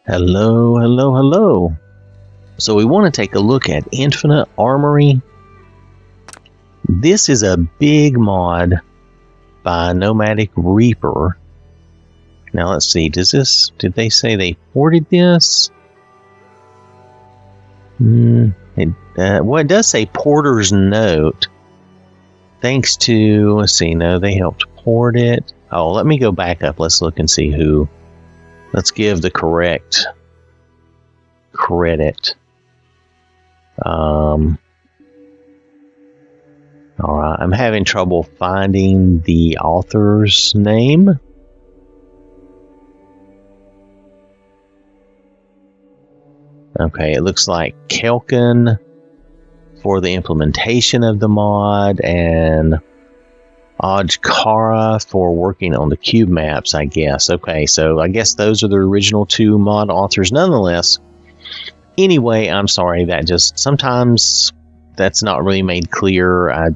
Hello, hello, hello. So we want to take a look at Infinite Armory. This is a big mod by NomadicReaper. Now let's see, did they say they ported this? It does say Porter's Note. Thanks to, let's see, no, they helped port it. Oh, let me go back up. Let's look and see who. Let's give the correct credit. All right, I'm having trouble finding the author's name. Okay, it looks like Kelkin for the implementation of the mod, and Ajkara for working on the cube maps, I guess. Okay, so I guess those are the original two mod authors nonetheless. Anyway, I'm sorry, that just sometimes that's not really made clear. I,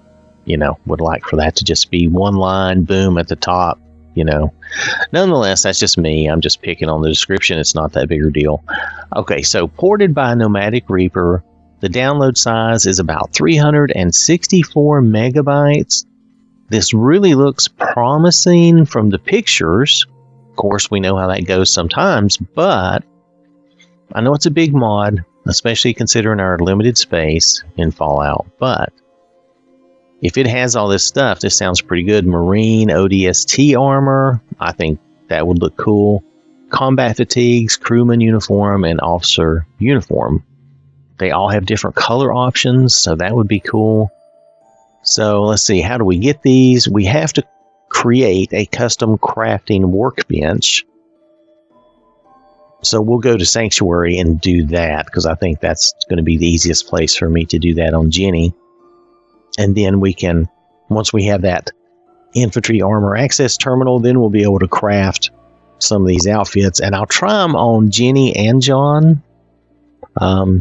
would like for that to just be one line, boom, at the top, Nonetheless, that's just me. I'm just picking on the description. It's not that big a deal. Okay, so ported by NomadicReaper. The download size is about 364 megabytes. This really looks promising from the pictures. Of course, we know how that goes sometimes, but I know it's a big mod, especially considering our limited space in Fallout. But if it has all this stuff, this sounds pretty good. Marine ODST armor, I think that would look cool. Combat fatigues, crewman uniform, and officer uniform. They all have different color options, so that would be cool. So let's see, how do we get these? We have to create a custom crafting workbench. So we'll go to Sanctuary and do that, because I think that's going to be the easiest place for me to do that on Jenny. And then we can, once we have that infantry armor access terminal, then we'll be able to craft some of these outfits. And I'll try them on Jenny and John.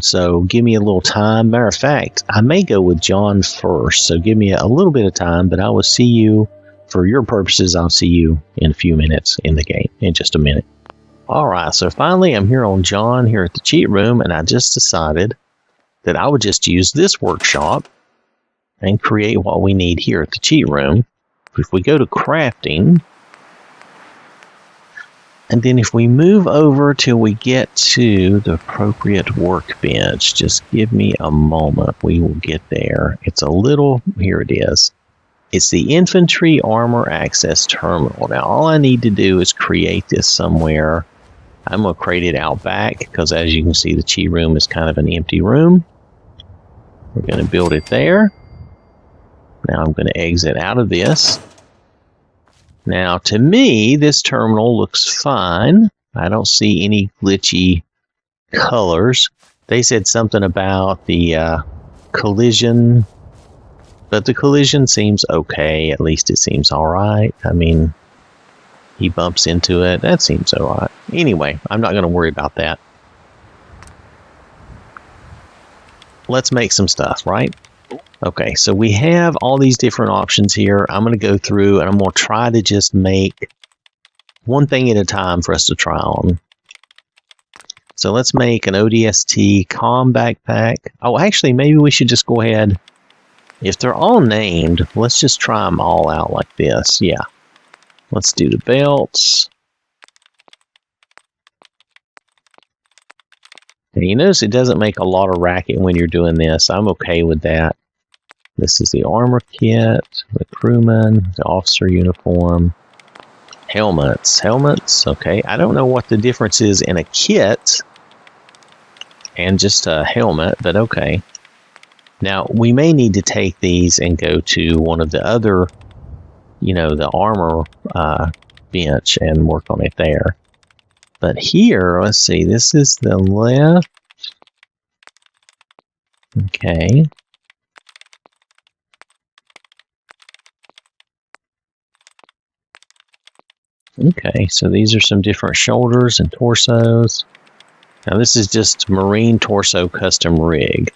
So give me a little time. Matter of fact, I may go with John first. So give me a little bit of time, but I will see you, for your purposes, I'll see you in a few minutes in the game, in just a minute. All right, so finally I'm here on John here at the cheat room, and I just decided that I would just use this workshop and create what we need here at the cheat room. If we go to crafting, and then if we move over till we get to the appropriate workbench, just give me a moment, we will get there. It's a little, here it is. It's the infantry armor access terminal. Now all I need to do is create this somewhere. I'm going to create it out back, because as you can see, the cheat room is kind of an empty room. We're going to build it there. Now I'm going to exit out of this. Now to me, this terminal looks fine. I don't see any glitchy colors. They said something about the collision, but the collision seems okay. At least it seems alright. I mean, he bumps into it. That seems alright. Anyway, I'm not going to worry about that. Let's make some stuff, right? Okay, so we have all these different options here. I'm going to go through and I'm going to try to just make one thing at a time for us to try on. So let's make an ODST comm backpack. Oh, actually, maybe we should just go ahead. If they're all named, let's just try them all out like this. Yeah. Let's do the belts. And you notice it doesn't make a lot of racket when you're doing this. I'm okay with that. This is the armor kit, the crewman, the officer uniform, helmets. Okay, I don't know what the difference is in a kit and just a helmet, but okay. Now, we may need to take these and go to one of the other, the armor bench and work on it there. But here, let's see, this is the left. Okay. Okay, so these are some different shoulders and torsos. Now this is just Marine Torso Custom Rig.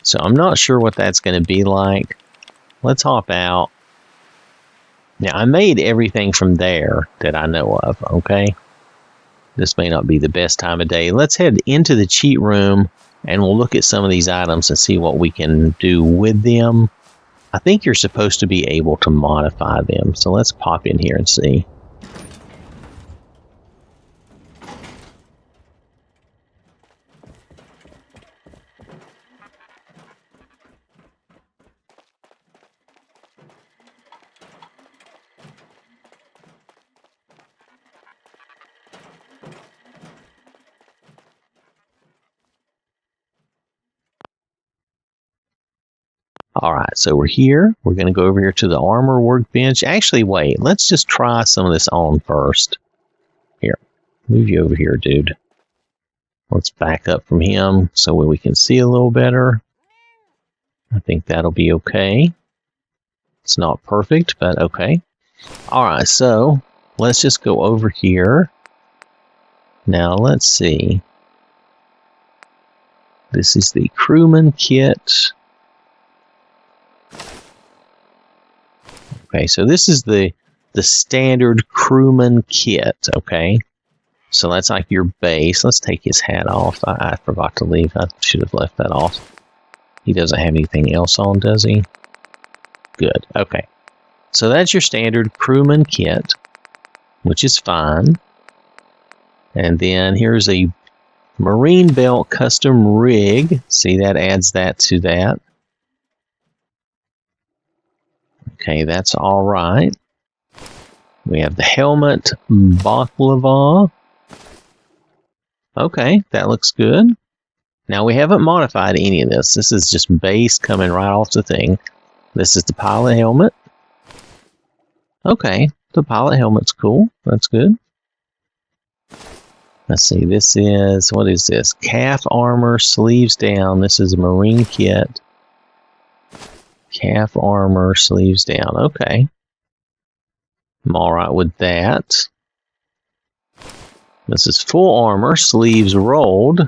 So I'm not sure what that's going to be like. Let's hop out. Now I made everything from there that I know of, okay? This may not be the best time of day. Let's head into the cheat room and we'll look at some of these items and see what we can do with them. I think you're supposed to be able to modify them. So let's pop in here and see. Alright, so we're here. We're going to go over here to the armor workbench. Actually, wait. Let's just try some of this on first. Here. Move you over here, dude. Let's back up from him so we can see a little better. I think that'll be okay. It's not perfect, but okay. Alright, so let's just go over here. Now, let's see. This is the crewman kit. Okay, so this is the standard crewman kit, okay? So that's like your base. Let's take his hat off. I forgot to leave. I should have left that off. He doesn't have anything else on, does he? Good, okay. So that's your standard crewman kit, which is fine. And then here's a marine belt custom rig. See, that adds that to that. Okay, that's all right. We have the helmet baklava. Okay, that looks good. Now, we haven't modified any of this. This is just base coming right off the thing. This is the pilot helmet. Okay, the pilot helmet's cool. That's good. Let's see, this is, what is this? Calf armor, sleeves down. This is a marine kit. Calf armor, sleeves down. Okay. I'm alright with that. This is full armor, sleeves rolled.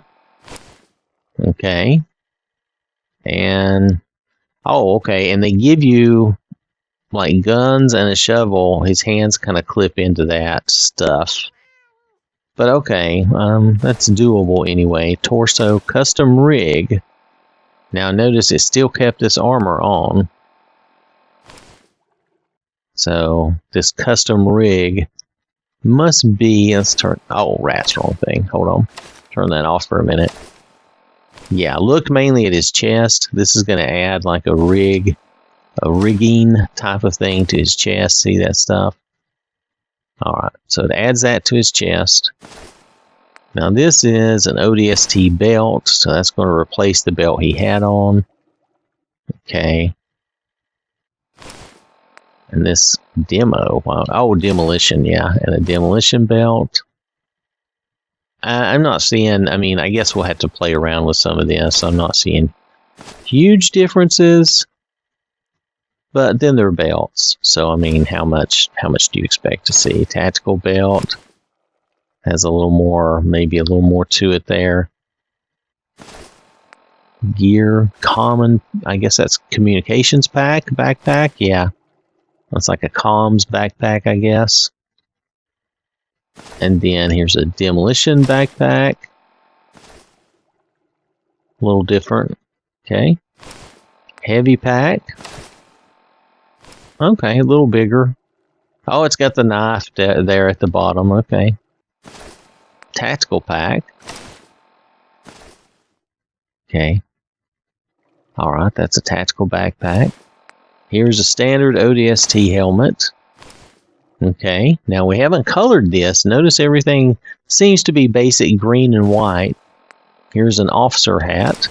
Okay. And, oh, okay. And they give you, like, guns and a shovel. His hands kind of clip into that stuff. But okay, that's doable anyway. Torso custom rig. Now notice it still kept this armor on. So this custom rig must be, let's turn, oh rats, wrong thing. Hold on. Turn that off for a minute. Yeah, look mainly at his chest. This is going to add like a rigging type of thing to his chest. See that stuff? Alright, so it adds that to his chest. Now this is an ODST belt, so that's going to replace the belt he had on. Okay. And this demo, wow, oh, demolition, yeah, and a demolition belt. I'm not seeing, I mean, I guess we'll have to play around with some of this. I'm not seeing huge differences. But then they're belts, so I mean, how much do you expect to see? Tactical belt has a little more, maybe a little more to it there. Gear, common, I guess that's communications backpack, yeah. That's like a comms backpack, I guess. And then here's a demolition backpack. A little different, okay. Heavy pack. Okay, a little bigger. Oh, it's got the knife there at the bottom. Okay. Tactical pack. Okay. Alright, that's a tactical backpack. Here's a standard ODST helmet. Okay, now we haven't colored this. Notice everything seems to be basic green and white. Here's an officer hat.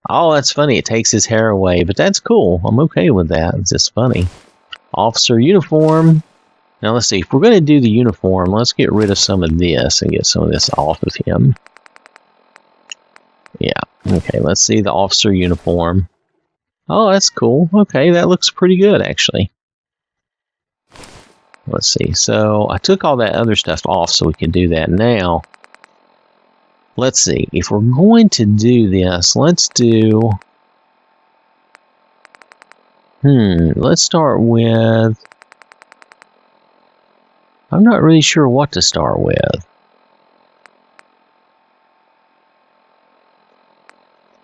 Oh, that's funny. It takes his hair away, but that's cool. I'm okay with that. It's just funny. Officer uniform. Now, let's see. If we're going to do the uniform, let's get rid of some of this and get some of this off of him. Yeah. Okay, let's see the officer uniform. Oh, that's cool. Okay, that looks pretty good, actually. Let's see. So, I took all that other stuff off so we can do that now. Let's see, if we're going to do this, let's do, let's start with, I'm not really sure what to start with.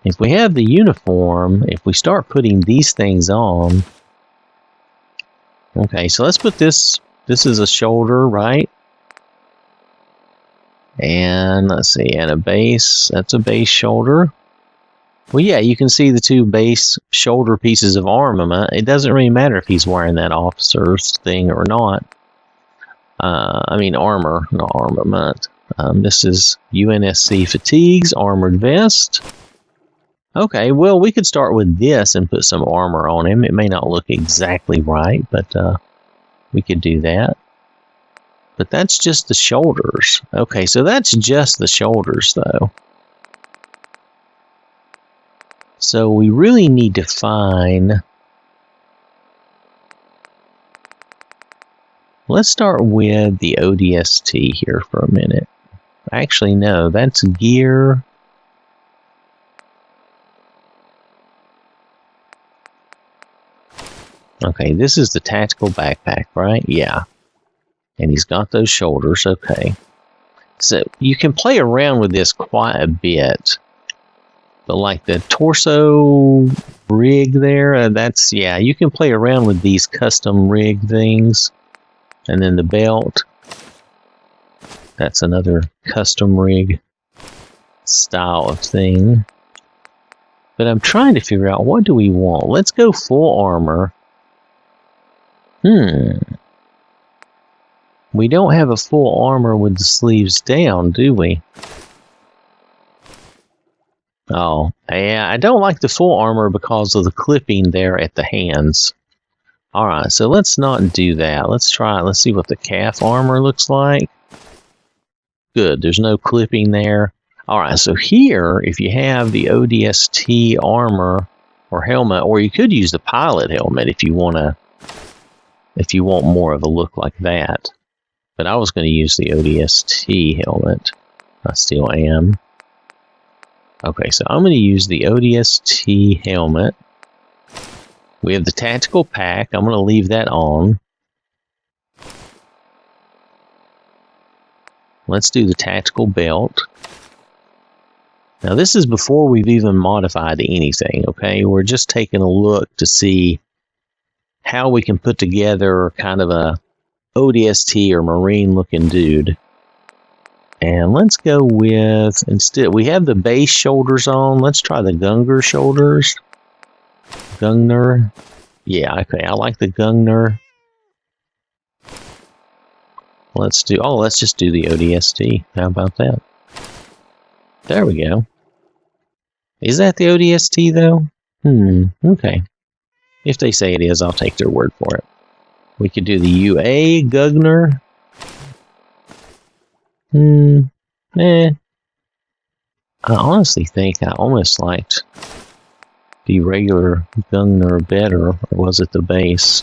If we have the uniform, if we start putting these things on... Okay, so let's put this... This is a shoulder, right? And let's see, and a base. That's a base shoulder. Well, yeah, you can see the two base shoulder pieces of armament. It doesn't really matter if he's wearing that officer's thing or not. I mean armor, not armament. This is UNSC fatigues, armored vest. Okay, well, we could start with this and put some armor on him. It may not look exactly right, but we could do that. But that's just the shoulders. Okay, so that's just the shoulders, though. So we really need to find... Let's start with the ODST here for a minute. Actually, no, that's gear. Okay, this is the tactical backpack, right? Yeah. And he's got those shoulders, okay. So you can play around with this quite a bit. But like the torso rig there, that's, yeah, you can play around with these custom rig things. And then the belt, that's another custom rig style of thing. But I'm trying to figure out, what do we want? Let's go full armor. We don't have a full armor with the sleeves down, do we? Oh, yeah, I don't like the full armor because of the clipping there at the hands. Alright, so let's not do that. Let's try it. Let's see what the calf armor looks like. Good, there's no clipping there. Alright, so here, if you have the ODST armor or helmet, or you could use the pilot helmet if you want more of a look like that. But I was going to use the ODST helmet. I still am. Okay, so I'm going to use the ODST helmet. We have the tactical pack. I'm going to leave that on. Let's do the tactical belt. Now this is before we've even modified anything, okay? We're just taking a look to see how we can put together kind of a ODST or marine looking dude. And let's go with, instead, we have the base shoulders on. Let's try the Gungnir shoulders. Gungnir. Yeah, okay, I like the Gungnir. Let's just do the ODST. How about that? There we go. Is that the ODST though? Okay. If they say it is, I'll take their word for it. We could do the UA Gungnir. I honestly think I almost liked the regular Gungnir better, or was it the base?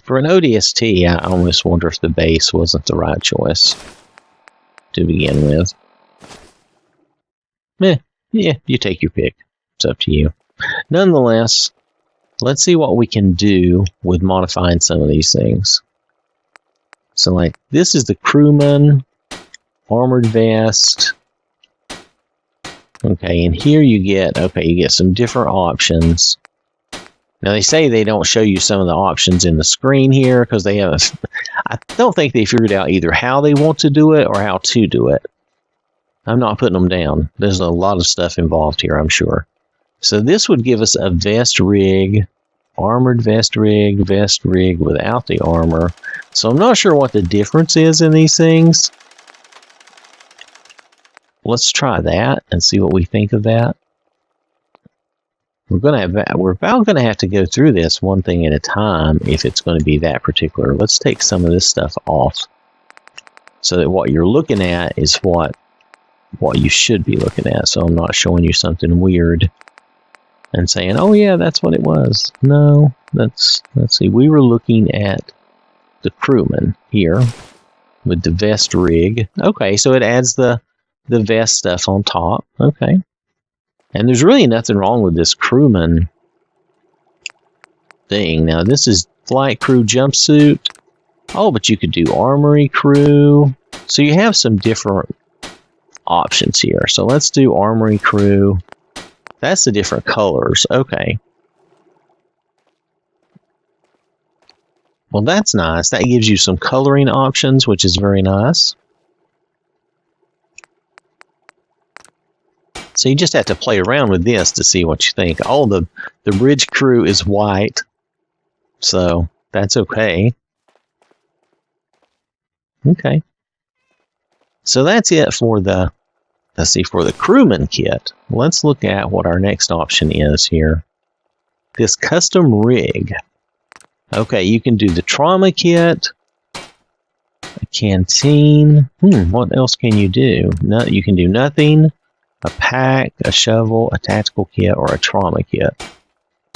For an ODST, I almost wonder if the base wasn't the right choice to begin with. Yeah, you take your pick. It's up to you. Nonetheless, let's see what we can do with modifying some of these things. So, like, this is the crewman, armored vest. Okay, and here you get, you get some different options. Now, they say they don't show you some of the options in the screen here because they have, I don't think they figured out either how they want to do it or how to do it. I'm not putting them down. There's a lot of stuff involved here, I'm sure. So this would give us a vest rig, armored vest rig without the armor. So I'm not sure what the difference is in these things. Let's try that and see what we think of that. We're about going to have to go through this one thing at a time if it's going to be that particular. Let's take some of this stuff off so that what you're looking at is what you should be looking at. So I'm not showing you something weird and saying, oh yeah, that's what it was. No, let's see. We were looking at the crewman here with the vest rig. Okay, so it adds the vest stuff on top. Okay. And there's really nothing wrong with this crewman thing. Now, this is flight crew jumpsuit. Oh, but you could do armory crew. So you have some different options here. So let's do armory crew. That's the different colors. Okay. Well, that's nice. That gives you some coloring options, which is very nice. So you just have to play around with this to see what you think. Oh, the bridge crew is white. So that's okay. Okay. So that's it for the, let's see, for the crewman kit. Let's look at what our next option is here. This custom rig. Okay, you can do the trauma kit, a canteen. What else can you do? No, you can do nothing. A pack, a shovel, a tactical kit, or a trauma kit.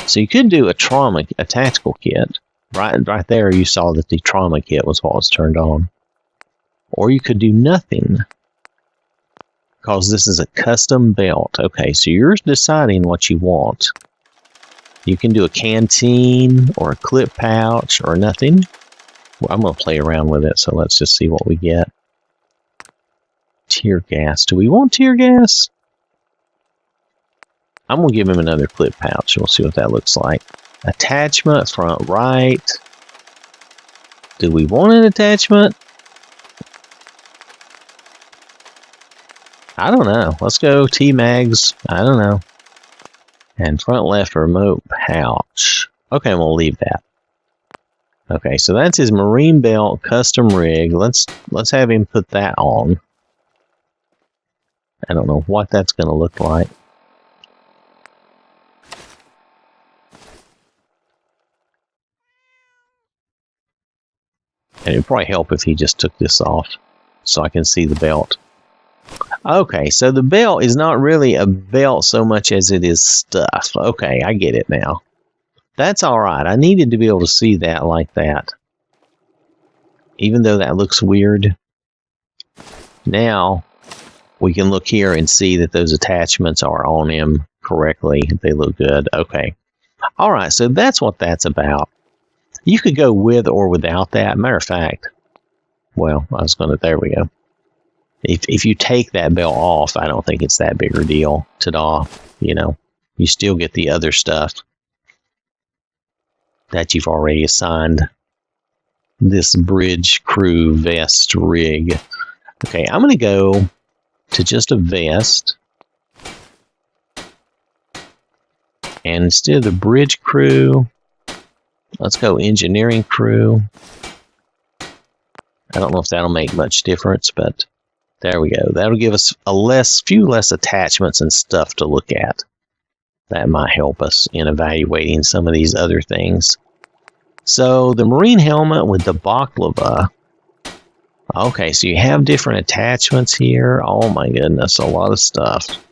So you could do a tactical kit. Right there, you saw that the trauma kit was what was turned on. Or you could do nothing, because this is a custom belt. Okay, so you're deciding what you want. You can do a canteen, or a clip pouch, or nothing. Well, I'm going to play around with it, so let's just see what we get. Tear gas. Do we want tear gas? I'm going to give him another clip pouch. We'll see what that looks like. Attachment, front right. Do we want an attachment? I don't know. Let's go T-Mags. I don't know. And front left remote pouch. Okay, we'll leave that. Okay, so that's his marine belt custom rig. Let's have him put that on. I don't know what that's going to look like. And it'd probably help if he just took this off so I can see the belt. Okay, so the belt is not really a belt so much as it is stuff. Okay, I get it now. That's alright. I needed to be able to see that like that. Even though that looks weird. Now, we can look here and see that those attachments are on him correctly. They look good. Okay. Alright, so that's what that's about. You could go with or without that. Matter of fact, well, I was going to, there we go. If you take that belt off, I don't think it's that big a deal. Ta-da. You know, you still get the other stuff that you've already assigned. This bridge crew vest rig. Okay, I'm going to go to just a vest. And instead of the bridge crew, let's go engineering crew. I don't know if that'll make much difference, but there we go. That'll give us a few less attachments and stuff to look at. That might help us in evaluating some of these other things. So the marine helmet with the baklava. Okay, so you have different attachments here. Oh my goodness, a lot of stuff.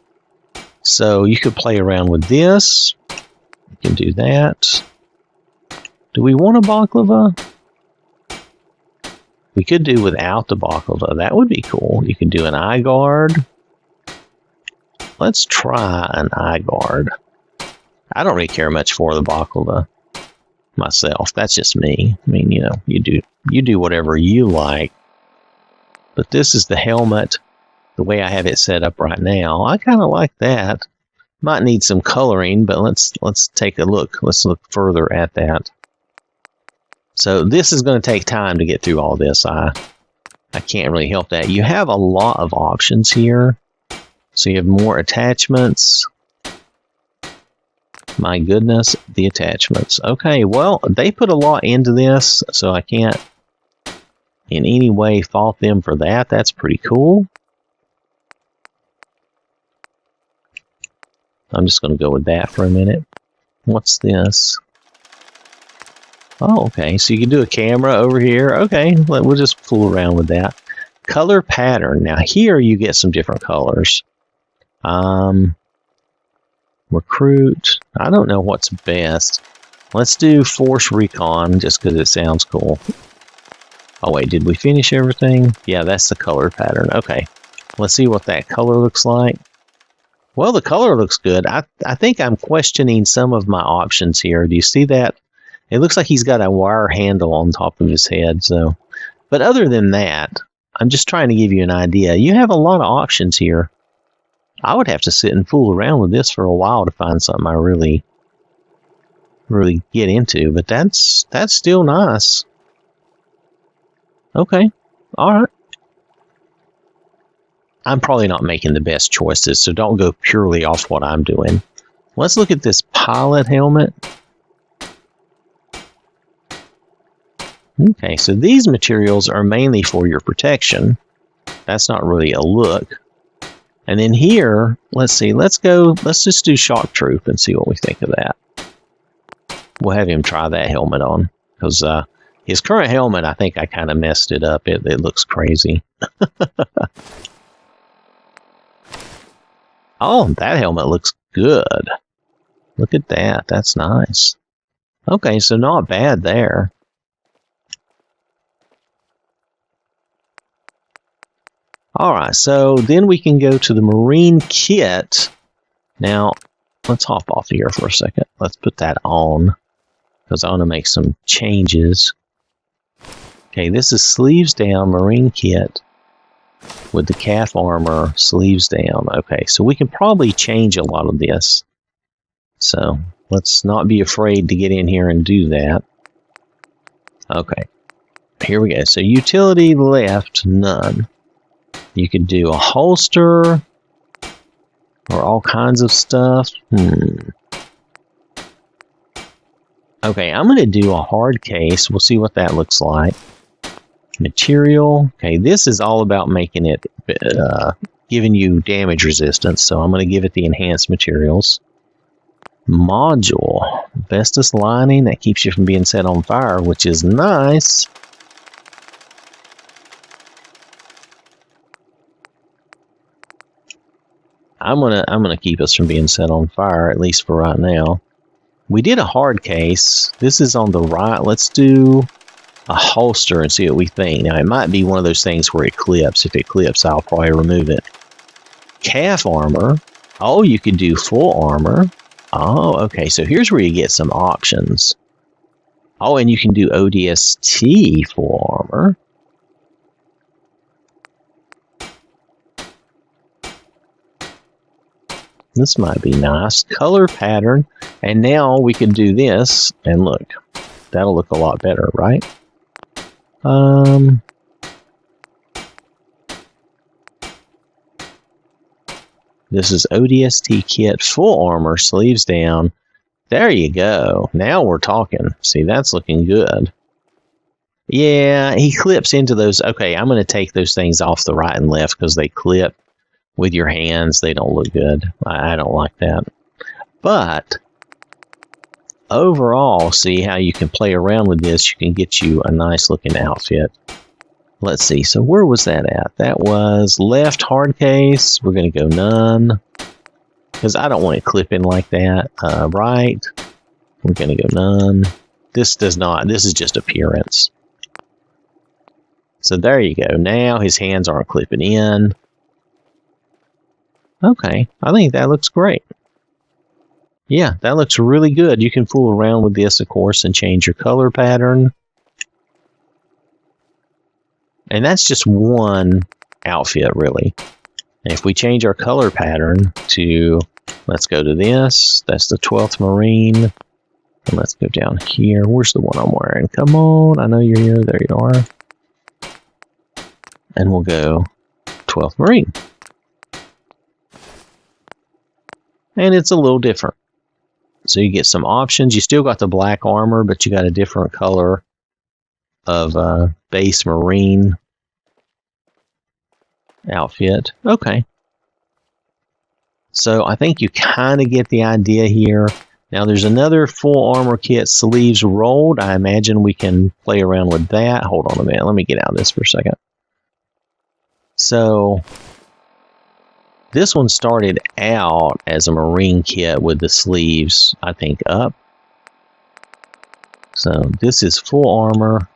So you could play around with this. You can do that. Do we want a baklava? We could do without the baklava. That would be cool. You can do an eye guard. Let's try an eye guard. I don't really care much for the baklava myself. That's just me. I mean, you know, you do whatever you like. But this is the helmet, the way I have it set up right now. I kind of like that. Might need some coloring, but let's take a look. Let's look further at that. So this is going to take time to get through all this. I can't really help that. You have a lot of options here. So you have more attachments. My goodness, the attachments. Okay, well, they put a lot into this, so I can't in any way fault them for that. That's pretty cool. I'm just going to go with that for a minute. What's this? Oh, okay. So you can do a camera over here. Okay, we'll just fool around with that. Color pattern. Now here you get some different colors. Recruit. I don't know what's best. Let's do Force Recon just because it sounds cool. Oh wait, did we finish everything? Yeah, that's the color pattern. Okay, let's see what that color looks like. Well, the color looks good. I think I'm questioning some of my options here. Do you see that? It looks like he's got a wire handle on top of his head. So, but other than that, I'm just trying to give you an idea. You have a lot of options here. I would have to sit and fool around with this for a while to find something I really get into, but that's still nice. Okay, all right. I'm probably not making the best choices, so don't go purely off what I'm doing. Let's look at this pilot helmet. Okay, so these materials are mainly for your protection. That's not really a look. And then here, let's see, let's just do Shock Troop and see what we think of that. We'll have him try that helmet on, because his current helmet, I think I kind of messed it up. It looks crazy. Oh, that helmet looks good. Look at that. That's nice. Okay, so not bad there. Alright, so then we can go to the Marine kit. Now, let's hop off here for a second. Let's put that on, because I want to make some changes. Okay, this is sleeves down Marine kit with the calf armor, sleeves down. Okay, so we can probably change a lot of this. So, let's not be afraid to get in here and do that. Okay, here we go. So, utility left, none. You could do a holster or all kinds of stuff. Okay, I'm going to do a hard case. We'll see what that looks like. Material. Okay, this is all about making it, giving you damage resistance. So I'm going to give it the enhanced materials. Module. Vestus lining. That keeps you from being set on fire, which is nice. I'm gonna keep us from being set on fire, at least for right now. We did a hard case. This is on the right. Let's do a holster and see what we think. Now, it might be one of those things where it clips. If it clips, I'll probably remove it. Calf armor. Oh, you could do full armor. Oh, okay. So here's where you get some options. Oh, and you can do ODST full armor. This might be nice. Color pattern. And now we can do this. And look, that'll look a lot better, right? This is ODST kit, full armor, sleeves down. There you go. Now we're talking. See, that's looking good. Yeah, he clips into those. Okay, I'm going to take those things off the right and left because they clip with your hands. They don't look good. I don't like that. But overall, see how you can play around with this. You can get you a nice looking outfit. Let's see. So where was that at? That was left hard case. We're going to go none because I don't want it clipping like that. Right. We're going to go none. This does not. This is just appearance. So there you go. Now his hands aren't clipping in. Okay, I think that looks great. Yeah, that looks really good. You can fool around with this, of course, and change your color pattern. And that's just one outfit, really. And if we change our color pattern to, let's go to this. That's the 12th Marine. And let's go down here. Where's the one I'm wearing? Come on, I know you're here. There you are. And we'll go 12th Marine. And it's a little different. So you get some options. You still got the black armor, but you got a different color of base Marine outfit. Okay. So I think you kind of get the idea here. Now there's another full armor kit, sleeves rolled. I imagine we can play around with that. Hold on a minute. Let me get out of this for a second. So this one started out as a Marine kit with the sleeves, I think, up. So this is full armor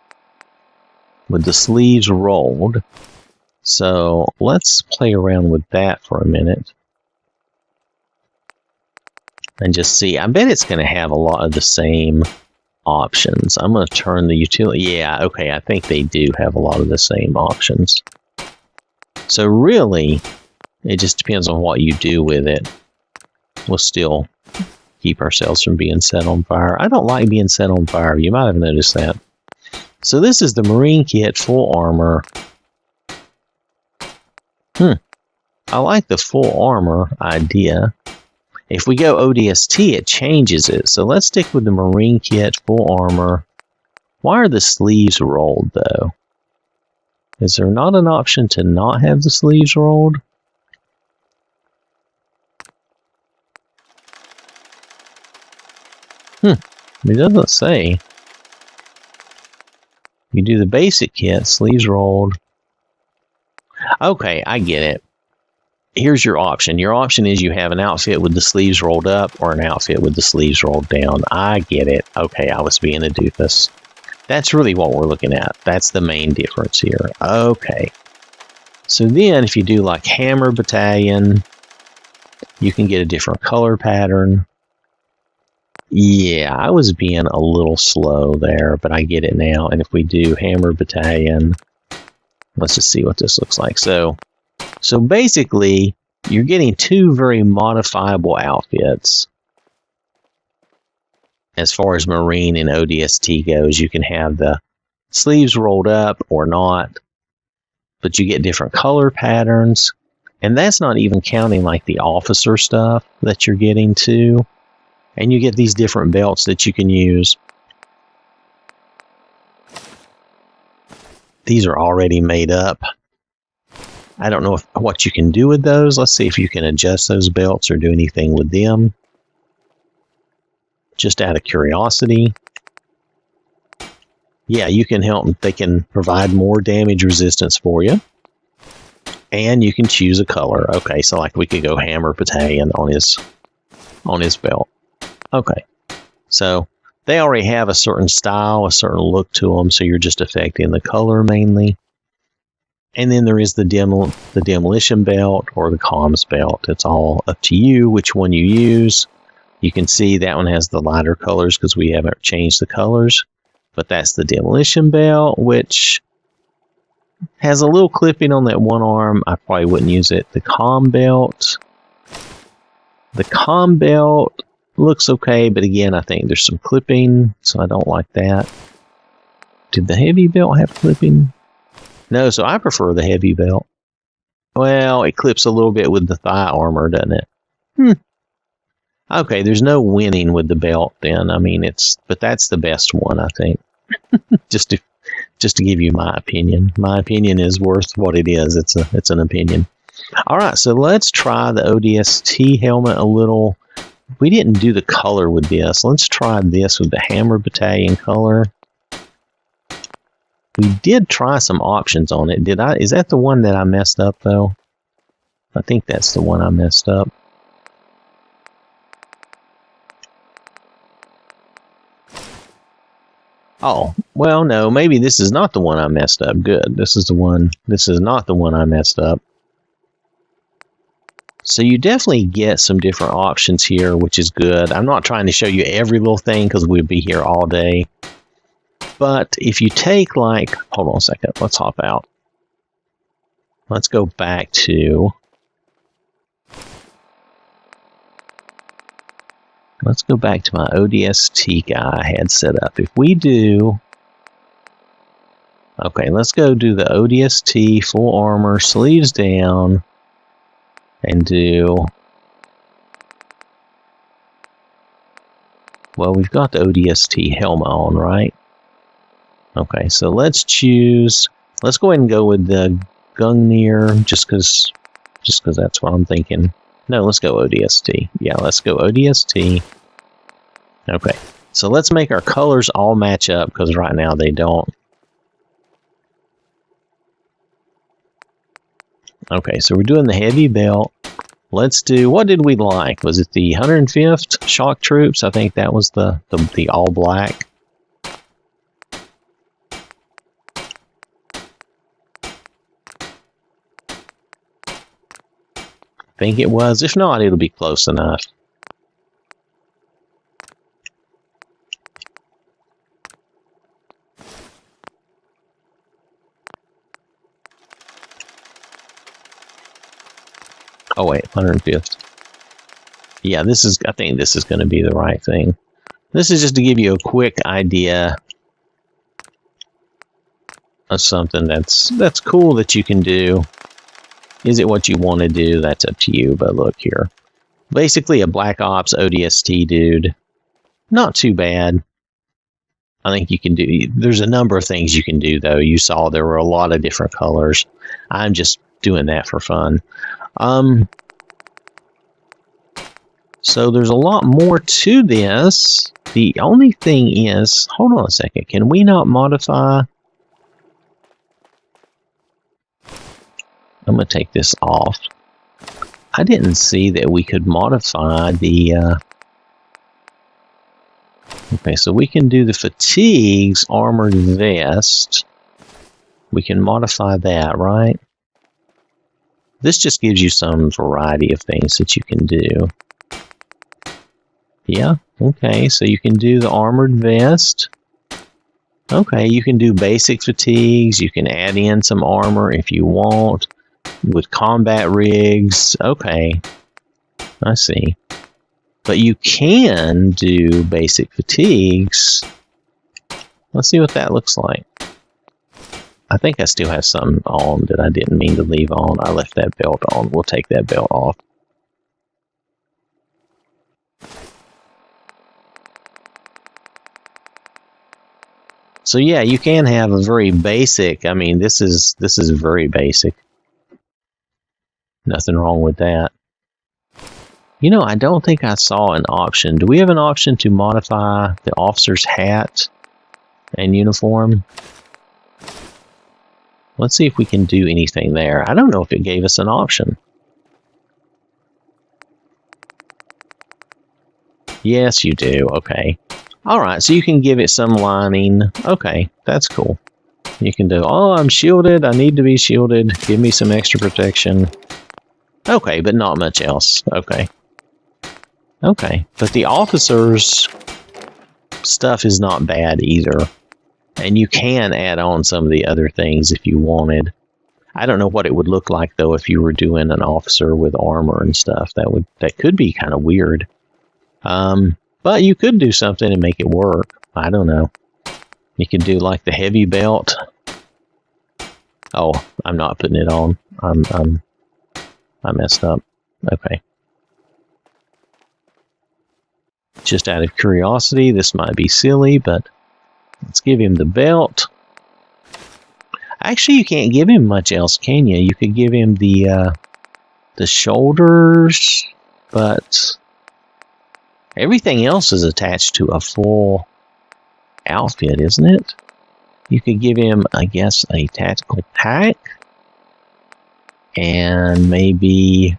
with the sleeves rolled. So let's play around with that for a minute. And just see. I bet it's going to have a lot of the same options. I'm going to turn the utility. Yeah, okay, I think they do have a lot of the same options. So really, it just depends on what you do with it. We'll still keep ourselves from being set on fire. I don't like being set on fire. You might have noticed that. So this is the Marine Kit Full Armor. I like the full armor idea. If we go ODST, it changes it. So let's stick with the Marine Kit Full Armor. Why are the sleeves rolled, though? Is there not an option to not have the sleeves rolled? It doesn't say. You do the basic kit, sleeves rolled. Okay, I get it. Here's your option. Your option is you have an outfit with the sleeves rolled up or an outfit with the sleeves rolled down. I get it. Okay, I was being a doofus. That's really what we're looking at. That's the main difference here. Okay. So then if you do like Hammer Battalion, you can get a different color pattern. Yeah, I was being a little slow there, but I get it now. And if we do Hammer Battalion, let's just see what this looks like. So basically, you're getting two very modifiable outfits. As far as Marine and ODST goes, you can have the sleeves rolled up or not, but you get different color patterns. And that's not even counting like the officer stuff that you're getting too. And you get these different belts that you can use. These are already made up. I don't know what you can do with those. Let's see if you can adjust those belts or do anything with them. Just out of curiosity. Yeah, you can help them. They can provide more damage resistance for you. And you can choose a color. Okay, so like we could go Hammer Battalion on his belt. Okay, so they already have a certain style, a certain look to them, so you're just affecting the color mainly. And then there is the demolition belt or the comms belt. It's all up to you which one you use. You can see that one has the lighter colors because we haven't changed the colors. But that's the demolition belt, which has a little clipping on that one arm. I probably wouldn't use it. The comm belt. The comm belt looks okay, but again, I think there's some clipping, so I don't like that. Did the heavy belt have clipping? No, so I prefer the heavy belt. Well, it clips a little bit with the thigh armor, doesn't it? Okay, there's no winning with the belt then. I mean, but that's the best one, I think. just to give you my opinion. My opinion is worth what it is. It's an opinion. All right, so let's try the ODST helmet a little. We didn't do the color with this. Let's try this with the Hammer Battalion color. We did try some options on it. Is that the one that I messed up, though? I think that's the one I messed up. Oh, well, no, maybe this is not the one I messed up. Good. This is not the one I messed up. So you definitely get some different options here, which is good. I'm not trying to show you every little thing because we'd be here all day. But if you take like, hold on a second, let's hop out. Let's go back to, my ODST guy I had set up. If we do, okay, let's go do the ODST full armor, sleeves down, and do, well, we've got the ODST helmet on, right? Okay, so let's go ahead and go with the Gungnir, just because that's what I'm thinking. No, let's go ODST. Yeah, let's go ODST. Okay, so let's make our colors all match up, because right now they don't. Okay, so we're doing the heavy belt. Let's do, what did we like? Was it the 105th Shock Troops? I think that was the all black. I think it was. If not, it'll be close enough. Oh wait, 105th. Yeah, this is. I think this is going to be the right thing. This is just to give you a quick idea of something that's cool that you can do. Is it what you want to do? That's up to you. But look here, basically a Black Ops ODST dude. Not too bad. I think you can do. There's a number of things you can do though. You saw there were a lot of different colors. I'm just doing that for fun. So there's a lot more to this. The only thing is, hold on a second. Can we not modify? I'm going to take this off. I didn't see that we could modify the... Okay, so we can do the fatigues, armored vest. We can modify that, right? This just gives you some variety of things that you can do. Yeah, okay, so you can do the armored vest. Okay, you can do basic fatigues. You can add in some armor if you want. With combat rigs. Okay, I see. But you can do basic fatigues. Let's see what that looks like. I think I still have some on that I didn't mean to leave on. I left that belt on. We'll take that belt off. So yeah, you can have a very basic. I mean, this is very basic. Nothing wrong with that. You know, I don't think I saw an option. Do we have an option to modify the officer's hat and uniform? Let's see if we can do anything there. I don't know if it gave us an option. Yes, you do. Okay. Alright, so you can give it some lining. Okay, that's cool. You can do, oh, I'm shielded. I need to be shielded. Give me some extra protection. Okay, but not much else. Okay. Okay, but the officer's stuff is not bad either. And you can add on some of the other things if you wanted. I don't know what it would look like, though, if you were doing an officer with armor and stuff. That could be kind of weird. But you could do something and make it work. I don't know. You could do like the heavy belt. Oh, I'm not putting it on. I messed up. Okay. Just out of curiosity, this might be silly, but let's give him the belt. Actually, you can't give him much else, can you? You could give him the shoulders, but everything else is attached to a full outfit, isn't it? You could give him, I guess, a tactical pack. And maybe...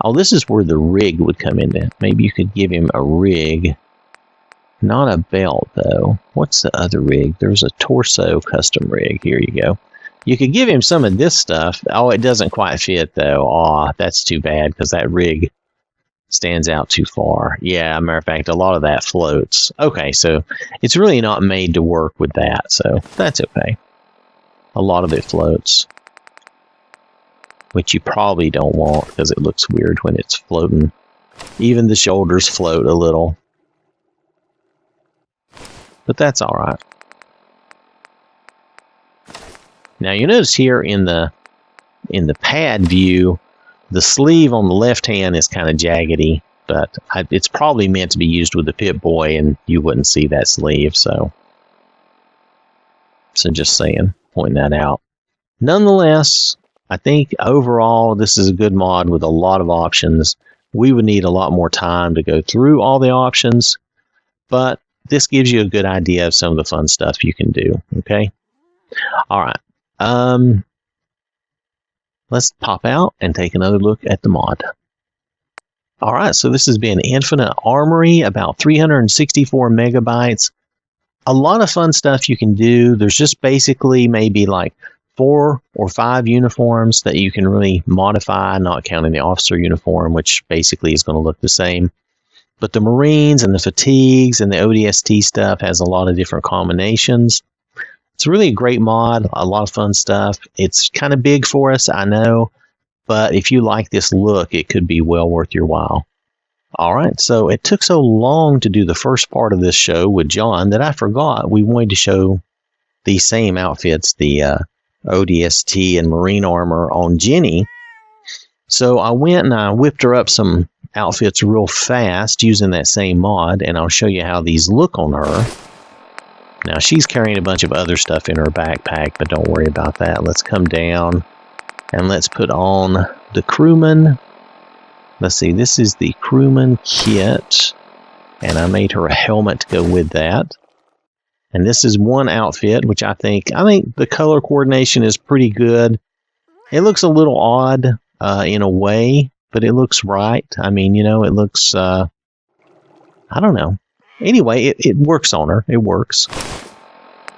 Oh, this is where the rig would come in. Maybe you could give him a rig. Not a belt, though. What's the other rig? There's a torso custom rig. Here you go. You could give him some of this stuff. Oh, it doesn't quite fit, though. Aw, that's too bad, because that rig stands out too far. Yeah, matter of fact, a lot of that floats. Okay, so it's really not made to work with that, so that's okay. A lot of it floats. Which you probably don't want, because it looks weird when it's floating. Even the shoulders float a little. But that's alright. Now you notice here in the pad view, the sleeve on the left hand is kind of jaggedy, but it's probably meant to be used with the Pip-Boy, and you wouldn't see that sleeve, so just saying, pointing that out. Nonetheless, I think overall this is a good mod with a lot of options. We would need a lot more time to go through all the options, but this gives you a good idea of some of the fun stuff you can do, okay? Alright, let's pop out and take another look at the mod. Alright, so this has been Infinite Armory, about 364 megabytes. A lot of fun stuff you can do. There's just basically maybe like 4 or 5 uniforms that you can really modify, not counting the officer uniform, which basically is going to look the same. But the Marines and the fatigues and the ODST stuff has a lot of different combinations. It's really a great mod, a lot of fun stuff. It's kind of big for us, I know, But if you like this look, it could be well worth your while. All right, so it took so long to do the first part of this show with John that I forgot we wanted to show these same outfits, the ODST and Marine Armor on Jenny. So I went and I whipped her up some outfits real fast using that same mod, and I'll show you how these look on her. Now she's carrying a bunch of other stuff in her backpack, but don't worry about that. Let's come down and let's put on the crewman. Let's see, this is the crewman kit, and I made her a helmet to go with that. And this is one outfit, which I think the color coordination is pretty good. It looks a little odd in a way, but it looks right. I mean, you know, it looks, I don't know. Anyway, it works on her. It works.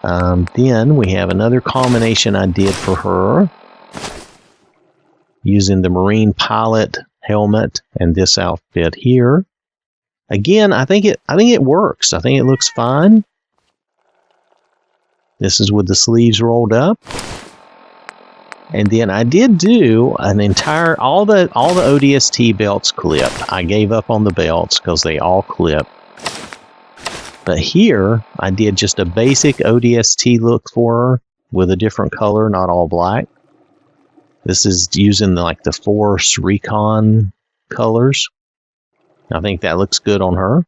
Then we have another combination I did for her using the Marine Pilot helmet and this outfit here. Again, I think it works. I think it looks fine. This is with the sleeves rolled up. And then I did do an entire, all the ODST belts clipped. I gave up on the belts because they all clip. But here, I did just a basic ODST look for her with a different color, not all black. This is using the Force Recon colors. I think that looks good on her.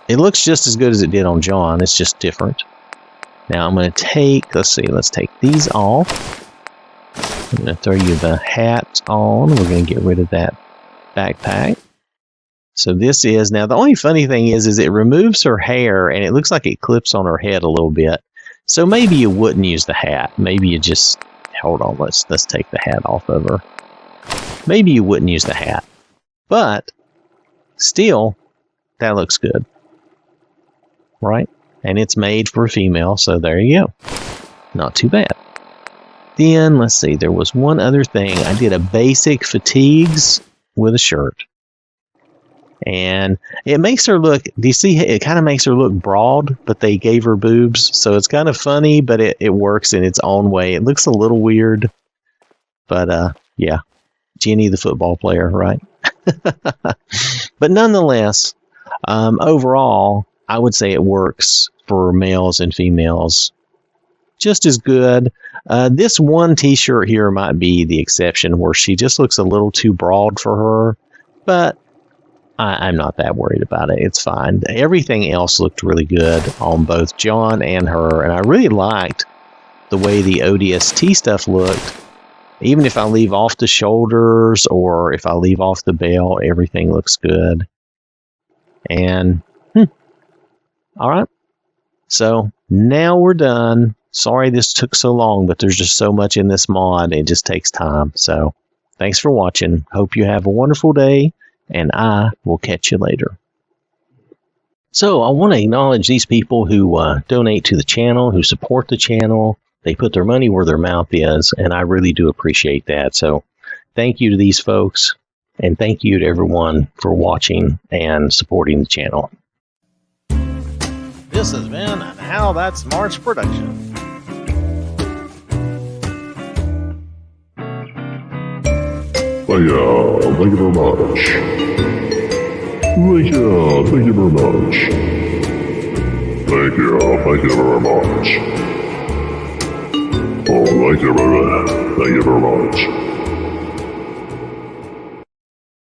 It looks just as good as it did on John. It's just different. Now I'm going to take, let's take these off. I'm going to throw you the hat on. We're going to get rid of that backpack. So this is, now the only funny thing is it removes her hair and it looks like it clips on her head a little bit. So maybe you wouldn't use the hat. Maybe you just, hold on, let's take the hat off of her. Maybe you wouldn't use the hat. But still, that looks good. Right? And it's made for a female, so there you go. Not too bad. Then, let's see, there was one other thing. I did a basic fatigues with a shirt. And it makes her look, do you see, it kind of makes her look broad, but they gave her boobs. So it's kind of funny, but it works in its own way. It looks a little weird. But, yeah, Jenny the football player, right? But nonetheless, overall, I would say it works for males and females just as good. This one t-shirt here might be the exception where she just looks a little too broad for her, but I'm not that worried about it. It's fine. Everything else looked really good on both John and her, and I really liked the way the ODST stuff looked. Even if I leave off the shoulders or if I leave off the belt, everything looks good. And, all right. So now we're done. Sorry this took so long, but there's just so much in this mod. It just takes time. So thanks for watching. Hope you have a wonderful day, and I will catch you later. So I want to acknowledge these people who donate to the channel, who support the channel. They put their money where their mouth is, and I really do appreciate that. So thank you to these folks, and thank you to everyone for watching and supporting the channel. This has been an OwwThatSmarts production. Thank you very much. Thank you very much. Thank you very much. Oh, thank you very much.